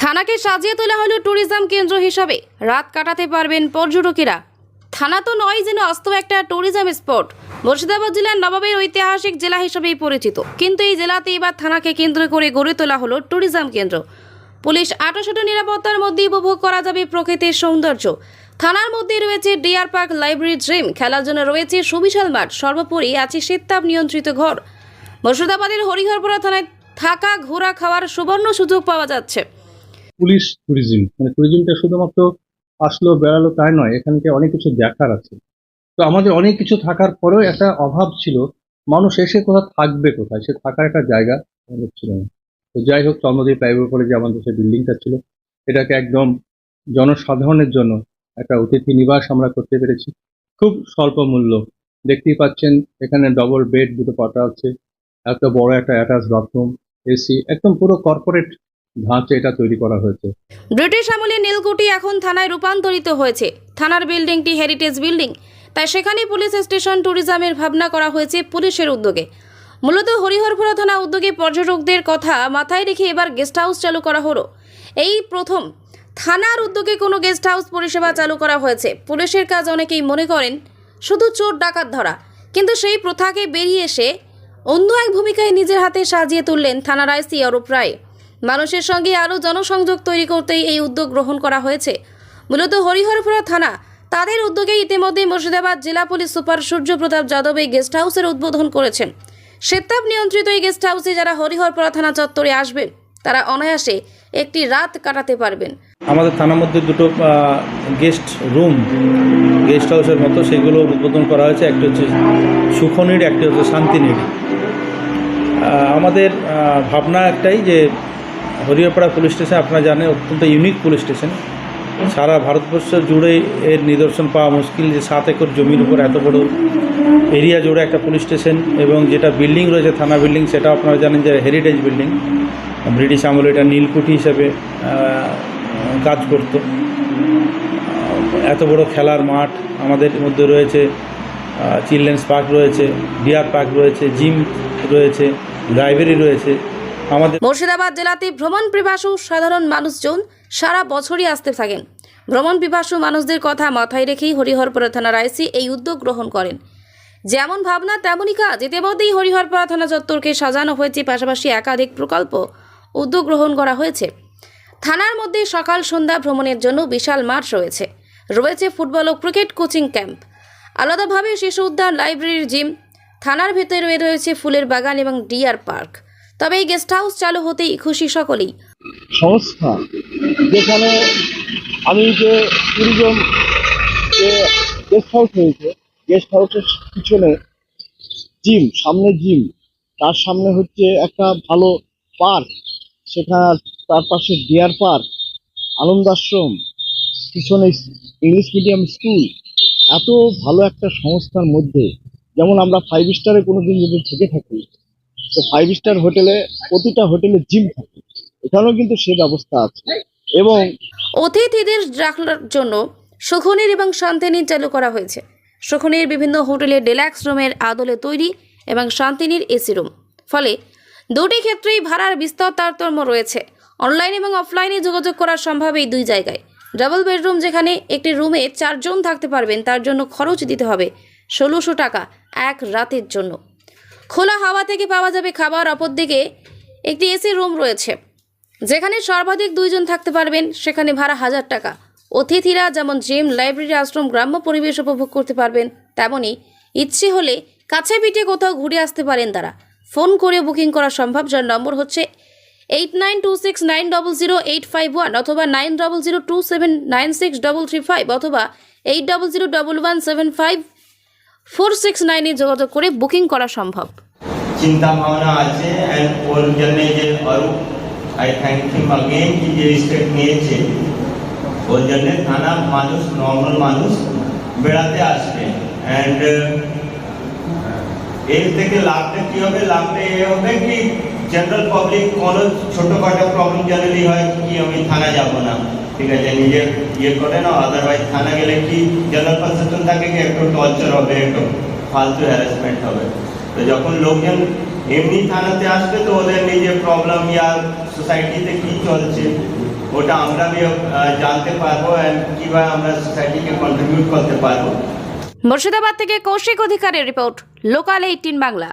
থানাকে সাজিয়ে তোলা হলো ট্যুরিজম কেন্দ্র হিসাবে। রাত কাটাতে পারবেন পর্যটকেরা। থানা তো নয়, যেন আস্ত একটা ট্যুরিজম স্পট। মুর্শিদাবাদ জেলার নবাবের ঐতিহাসিক জেলা হিসেবেই পরিচিত, কিন্তু এই জেলাতে এবার থানাকে কেন্দ্র করে গড়ে তোলা হলো ট্যুরিজম কেন্দ্র। পুলিশ আঁটোসাঁটো নিরাপত্তার মধ্যে উপভোগ করা যাবে প্রকৃতির সৌন্দর্য। থানার মধ্যে রয়েছে ডিয়ার পার্ক, লাইব্রেরি, জিম, খেলার জন্য রয়েছে সুবিশাল মাঠ, সর্বোপরি আছে শীততাপ নিয়ন্ত্রিত ঘর। মুর্শিদাবাদের হরিহরপুরা থানায় থাকা, ঘোরা, খাওয়ার সুবর্ণ সুযোগ পাওয়া যাচ্ছে। পুলিশ ট্যুরিজম ট্যুরিজমটা শুধুমাত্র আসলো বেড়ালো তাই নয়, এখানকে অনেক কিছু দেখার আছে। তো আমাদের অনেক কিছু থাকার পরেও একটা অভাব ছিল, মানুষ এসে কোথাও থাকবে, কোথায় সে থাকার একটা জায়গা আমাদের ছিল না। তো যাই হোক, চন্দ্রদ্বীপ লাইব্রেরি কলেজে আমাদের যে বিল্ডিংটা ছিল, এটাকে একদম জনসাধারণের জন্য একটা অতিথি নিবাস আমরা করতে পেরেছি, খুব স্বল্প মূল্য। দেখতেই পাচ্ছেন এখানে ডবল বেড দুটো পাতা আছে, এত বড় একটা অ্যাটাচ বাথরুম, এসি, একদম পুরো কর্পোরেট ধাঁচে এটা তৈরি করা হয়েছে। ব্রিটিশ আমলে নীলকুঠি এখন থানায় রূপান্তরিত হয়েছে। থানার বিল্ডিংটি হেরিটেজ বিল্ডিং, তাই সেখানে পুলিশ স্টেশন ট্যুরিজমের ভাবনা করা হয়েছে পুলিশের উদ্যোগে। মূলত হরিহরপুরা থানা উদ্যোগে পর্যটকদের কথা মাথায় রেখে এবার গেস্ট হাউস চালু করা হলো। এই প্রথম থানার উদ্যোগে কোনো গেস্ট হাউস পরিষেবা চালু করা হয়েছে। পুলিশের কাজ অনেকেই মনে করেন শুধু চোর ডাকাত ধরা, কিন্তু সেই প্রথাকে বেরিয়ে এসে অন্য এক ভূমিকায় নিজের হাতে সাজিয়ে তুললেন থানার আইসি অরূপ রায়। মানুষের সঙ্গে আরও জনসংযোগ তৈরি করতেই এই উদ্যোগ গ্রহণ করা হয়েছে। মূলত হরিহরপুরা থানা তাদের উদ্যোগে ইতিমধ্যেই মুর্শিদাবাদ জেলা পুলিশ সুপার সূর্যপ্রতাপ যাদব এই গেস্ট হাউসের উদ্বোধন করেছেন। শীততাপ নিয়ন্ত্রিত এই গেস্ট হাউসে যারা হরিহরপুরা থানা চত্বরে আসবেন, তারা অনায়াসে একটি রাত কাটাতে পারবেন। আমাদের থানার মধ্যে দুটো গেস্ট রুম, গেস্ট হাউসের মতো, সেগুলো উদ্বোধন করা হয়েছে। একটি হচ্ছে সুখনির, একটি হচ্ছে শান্তিনিড়ি। আমাদের ভাবনা একটাই যে হরিহরপাড়া পুলিশ স্টেশন আপনারা জানেন অত্যন্ত ইউনিক পুলিশ স্টেশন। সারা ভারতবর্ষ জুড়ে এর নিদর্শন পাওয়া মুশকিল যে 7 একর জমির উপর এত বড় এরিয়া জুড়ে একটা পুলিশ স্টেশন, এবং যেটা বিল্ডিং রয়েছে থানা বিল্ডিং, সেটা আপনারা জানেন যে হেরিটেজ বিল্ডিং। ব্রিটিশ আমলে এটা নীলকুঠি হিসেবে কাজ করত। এত বড় খেলার মাঠ আমাদের মধ্যে রয়েছে, চিলড্রেন্স পার্ক রয়েছে, ডিয়ার পার্ক রয়েছে, জিম রয়েছে, লাইব্রেরি রয়েছে। আমাদের মুর্শিদাবাদ জেলাতে ভ্রমণ পিপাসু সাধারণ মানুষজন সারা বছরই আসতে থাকেন। ভ্রমণ পিপাসু মানুষদের কথা মাথায় রেখেই হরিহরপুরা থানার আইসি এই উদ্যোগ গ্রহণ করেন। যেমন ভাবনা তেমনই কাজ। ইতিমধ্যেই হরিহরপুরা থানা চত্বরকে সাজানো হয়েছে, পাশাপাশি একাধিক প্রকল্প উদ্যোগ গ্রহণ করা হয়েছে। থানার মধ্যে সকাল সন্ধ্যা ভ্রমণের জন্য বিশাল মাঠ রয়েছে। রয়েছে ফুটবল ও ক্রিকেট কোচিং ক্যাম্প, আলাদাভাবে শিশু উদ্যান, লাইব্রেরি, জিম। থানার ভেতরে রয়েছে ফুলের বাগান এবং ডিয়ার পার্ক। তবে এই গেস্ট হাউস চালু হতেই খুশি সকলেই। সংস্থা যেখানে আমি যে ট্যুরিজম যে গেস্ট হাউস হয়েছে, গেস্ট হাউসের পিছনে জিম, সামনে জিম, তার সামনে হচ্ছে একটা ভালো পার্ক, সেখানে তার পাশে ডিয়ার পার্ক, আনন্দাশ্রম, পিছনে ইংলিশ মিডিয়াম স্কুল। এত ভালো একটা সংস্থার মধ্যে, যেমন আমরা 5 স্টারে কোনোদিন যদি থেকে থাকি, তো 5 স্টার হোটেলে প্রতিটা হোটেলে জিম থাকে, এখানেও কিন্তু সে ব্যবস্থা আছে। এবং অতিথিদের রাখার জন্য সুখনির এবং শান্তিনির চালু করা হয়েছে। সুখনির বিভিন্ন হোটেলে ডিলাক্স রুমের আদলে তৈরি এবং শান্তিনির এসি রুম, ফলে দুটি ক্ষেত্রেই ভাড়ার বিস্তর তারতম্য রয়েছে। অনলাইন এবং অফলাইনে যোগাযোগ করা সম্ভব এই দুই জায়গায়। ডাবল বেডরুম, যেখানে একটি রুমে 4 জন থাকতে পারবেন, তার জন্য খরচ দিতে হবে 1600 টাকা এক রাতের জন্য। খোলা হাওয়া থেকে পাওয়া যাবে খাবার। অপরদিকে একটি এসি রুম রয়েছে, যেখানে সর্বাধিক 2 জন থাকতে পারবেন, সেখানে ভাড়া 1000 টাকা। অতিথিরা যেমন জিম, লাইব্রেরি, আশ্রম, গ্রাম্য পরিবেশ উপভোগ করতে পারবেন, তেমনই ইচ্ছে হলে কাছে পিঠে কোথাও ঘুরে আসতে পারেন তারা। ফোন করে বুকিং করা সম্ভব, যার নম্বর হচ্ছে 8926900851 অথবা 9002796335 অথবা 8011754669 যোগাযোগ করে বুকিং করা সম্ভব। চিন্তা ভাবনা আছে এন্ড ওর জন্য যে Arup, I thank him again কি যে স্টেপ নিয়েছে, ওর জন্য থানা মানুষ, নর্মাল মানুষ বেড়াতে আসবে। এন্ড এর থেকে লাভটা কি হবে? লাভটা এ হবে কি জেনারেল পাবলিক কোনো ছোটখাটো প্রবলেম জেনারেলি হয় কি আমি থানা যাব না, ঠিক আছে, নিজের ইয়ে করে না। আদারওয়াইজ থানা গেলে কি জেনারেল পারসেপশন থাকে কি একটু টর্চার হবে, একটু ফালতু হ্যারাসমেন্ট হবে। তো যখন লোকজন এমনি থানাতে আসবে তো ওদের নিজের প্রবলেম ইয়া সোসাইটিতে কি চলছে ওটা আমরা জানতে পারবো এন্ড কিভাবে আমরা সোসাইটিকে কন্ট্রিবিউট করতে পারবো। মুর্শিদাবাদ থেকে কৌশিক অধিকারের রিপোর্ট, লোকাল 18 বাংলা।